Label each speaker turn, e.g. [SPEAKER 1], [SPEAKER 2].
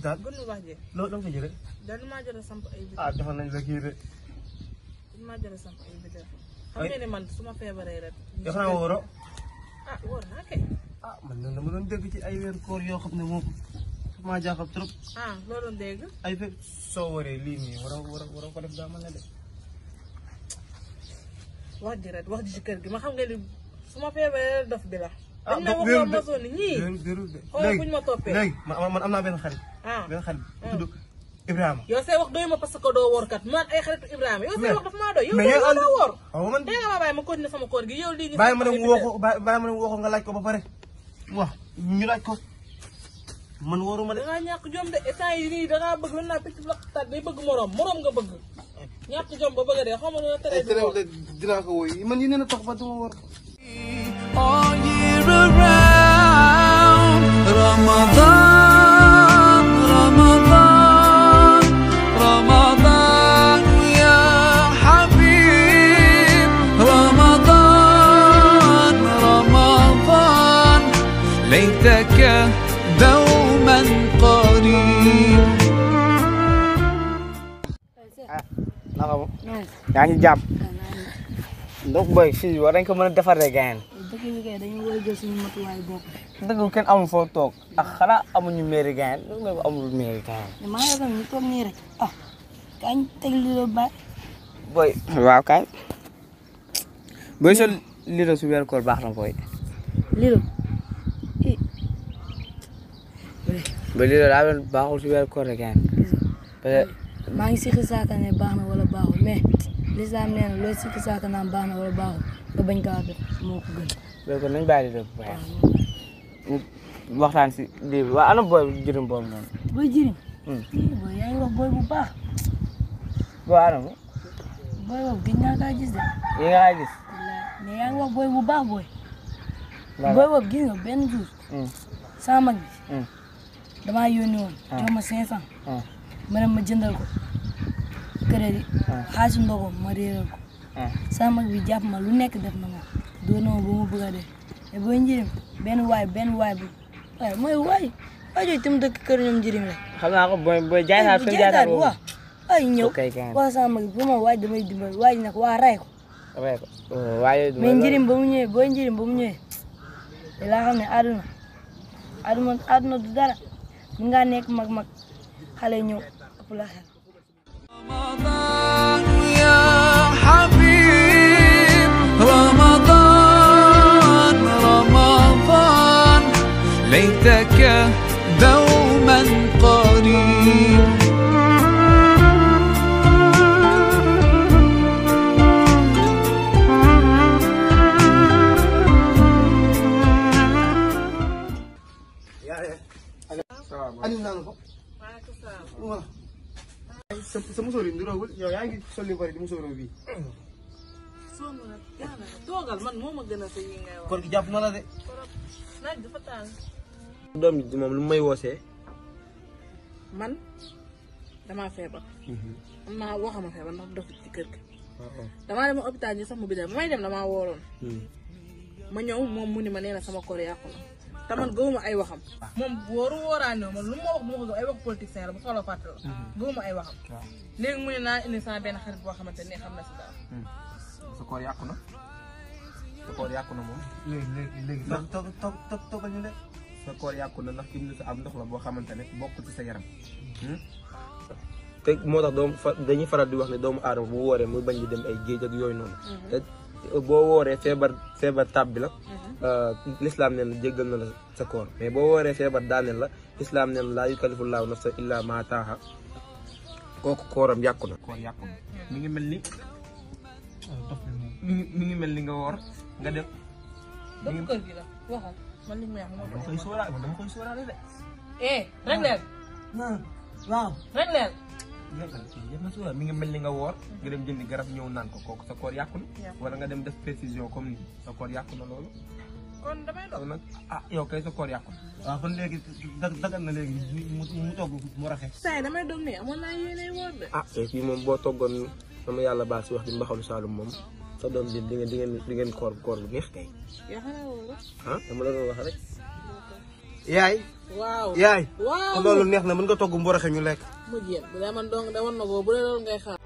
[SPEAKER 1] hôpital.
[SPEAKER 2] gënu wax ji.
[SPEAKER 1] loolu la nga fa jëlee.
[SPEAKER 2] dañu maa jot a samp ay bidon.
[SPEAKER 1] ah defal nañ la kii de.
[SPEAKER 2] dañu maa jot a samp ay bidon. xam nga ne man su ma feebaree rek.
[SPEAKER 1] def naa wóoroo.
[SPEAKER 2] ah wóor naa kay.
[SPEAKER 1] ah man noonu dama doon dégg ci ay weer koor yoo xam ne moom maa jaaxal trop.
[SPEAKER 2] ah loo doon dégg.
[SPEAKER 1] ay fe soo waree lii nii waroo ko def daa mën na de.
[SPEAKER 2] wax ji rek wax ji ci kër gi ma xam nga ni su ma feebaree dof bi la.
[SPEAKER 1] ah
[SPEAKER 2] dañ ma waxoon ma sonn ñii. xoolal buñ ma toppee
[SPEAKER 1] léegi man am naa benn xarit.
[SPEAKER 2] ah
[SPEAKER 1] benn xarit bu tudd Ibrahima.
[SPEAKER 2] yow say wax doy ma parce que doo woor kat man ay xaritu Ibrahima yow say wax daf maa doy. yow
[SPEAKER 1] mais
[SPEAKER 2] doo woor.
[SPEAKER 1] waaw man
[SPEAKER 2] tey nga ma bàyyi ma continuer sama koor gi yow lii.
[SPEAKER 1] bàyyi ma dem woo ko nga laaj ko ba pare. waaw ñu laaj ko man wóoruma de.
[SPEAKER 2] da ngaa ñàkk jom de état yi nii da ngaa bëgg lan naa picc laqtaat day bëgg morom nga bëgg. ñàkk jom ba bëgg de xaw ma lu la tere du woor.
[SPEAKER 1] dinaa ko woy man yi nee na tax ba duma woor.
[SPEAKER 3] All year around Ramadan, Ramadan, Ramadan ya Habib Ramadan, Ramadan ليتك دوما قريب.
[SPEAKER 1] naka moom. yaa ngi jàpp. donc boy fii war nañ ko mën a defaree gain.
[SPEAKER 4] dëkk bi kay dañu war a jël suñu matuwaay bopp.
[SPEAKER 1] dëgg kenn amul foo toog ak xanaa amuñu mairie gain loolu mooy amul mairie gain.
[SPEAKER 4] mais maa ngi lay ñu toog nii rek ah kañ teg li la bàyyi.
[SPEAKER 1] boy waaw kaay. boy sol lii su weer koor baax na boy.
[SPEAKER 4] lii la
[SPEAKER 1] ba lii daa doon baaxul si weer koor gain. parce que
[SPEAKER 4] maa ngi sikki saaka ne baax na wala baaxul mais lislaam nee na looy sikki saaka naan baax na wala baaxul nga bañ kaa def moo ko gën.
[SPEAKER 1] loolu kon nañ bàyyi di def bu baax waxtaan si lii bi waaw ana booy jërëm boobu noonu.
[SPEAKER 4] booy jirim. booy yaa ngi wax booy bu baax.
[SPEAKER 1] boo ana mu.
[SPEAKER 4] booy boobu gëj naa kaa gis de.
[SPEAKER 1] yi nga kaa gis.
[SPEAKER 4] mais yaa ngi wax booy bu baax booy. booy boobu gis nga benn jour. sama mag bi. damaa yónni woon. jox ma 500. ma dem ma jëndal ko. crédit. xaalisu ndogom ma réeral ko. sama mag bi jàpp ma lu nekk def na ma. doon na ma ba ma bëgg a dee. te booy njëriñ benn waay bu waaye mooy waay jooju tam dëkk kër ñoom njëriñ la.
[SPEAKER 1] xam naa ko booy jaay naa seen jaay naa
[SPEAKER 4] waaw ay ñëw wax sama mag bi ba ma waaj damay dimbali waaj nag waa ray ko.
[SPEAKER 1] ray ko waaye.
[SPEAKER 4] mais njëriñ ba mu ñëwee booy njëriñ ba mu ñëwee laa xam ne àdduna du dara mun ngaa nekk mag xale ñëw ëpp la xel.
[SPEAKER 3] رمضان يا حبيب رمضان، رمضان ليتك دوما قريب.
[SPEAKER 1] sa musóor yi niroowul yow yaa ngi sol li bari di musóoroo bii.
[SPEAKER 2] soo mën a yàlla toogal man moo ma gën a sa yi ngay wax.
[SPEAKER 1] kon ki jàpp na la de.
[SPEAKER 2] naaj dafa tàng.
[SPEAKER 1] doom ji moom lu may woosee.
[SPEAKER 2] man damaa feebar. man maa waxama feebar ndax dof ci kër gi. damaa dem hôpital ñu sax mu bi dem may dem damaa wooroon. ma ñëw moom mu ni ma nee na sama koor yàqu na. te man gëwuma ay waxam. moom wóoraane man lu ma wax bu ma ko gëm ay wax politicien la bu soxla fàtte la. gëwuma ay waxam. léegi mu ne naa indi sama benn xarit boo xamante ne xam na si dara.
[SPEAKER 1] sa koor yàqu na. sa koor yàqu na moom. léegi toogal ñu ne. sa koor yàqu na ndax kim sa am ndox la boo xamante ne bokkul ci sa yaram. te moo tax dañuy faral di wax ne doomu aadama bu wooree muy bañ di dem ay géej ak yooyu noonu. boo wooree feebar tab bi la. l'islam neen la jéggal na la sa koor mais boo wooree feebar daaneel la l'islam neen la laa yukallifullaahu nafsan illaa maa ataahaa kooku kooram yàqu na. koor yàqu na mi ngi mel ni mi ngi mel ni nga woor nga dem.
[SPEAKER 2] dëkk kër gi la waxal man li may wax moom.
[SPEAKER 1] dama koy sóoraale de.
[SPEAKER 2] rek leen.
[SPEAKER 1] waaw
[SPEAKER 2] rek leen.
[SPEAKER 1] mi ngi mel ni nga woor nga dem jëndi garab ñëw naan ko kooku sa koor yàqu na. wala nga dem def précision comme ni sa koor yàqu na loolu.
[SPEAKER 2] kon damay doon
[SPEAKER 1] nag yow kay sa koor yàqu na. waaw kon léegi dagal na léegi mu togg mu raxe.
[SPEAKER 2] saa yi damay doon nii amoon naa yéene woor de.
[SPEAKER 1] te fii moom boo toggoon sama yàlla baal si wax di mbaxalu Saalum moom sa doom bi di ngeen koor bu neex kay.
[SPEAKER 2] yoo xam ne wóor
[SPEAKER 1] dama la doon wax rek.
[SPEAKER 5] yaay
[SPEAKER 2] waaw
[SPEAKER 5] yaay
[SPEAKER 2] waaw
[SPEAKER 5] loolu neex na mën nga togg mboroxe ñu lekk
[SPEAKER 2] mu jéem bu dee man dong de war na ko bu dee loolu ngay xaar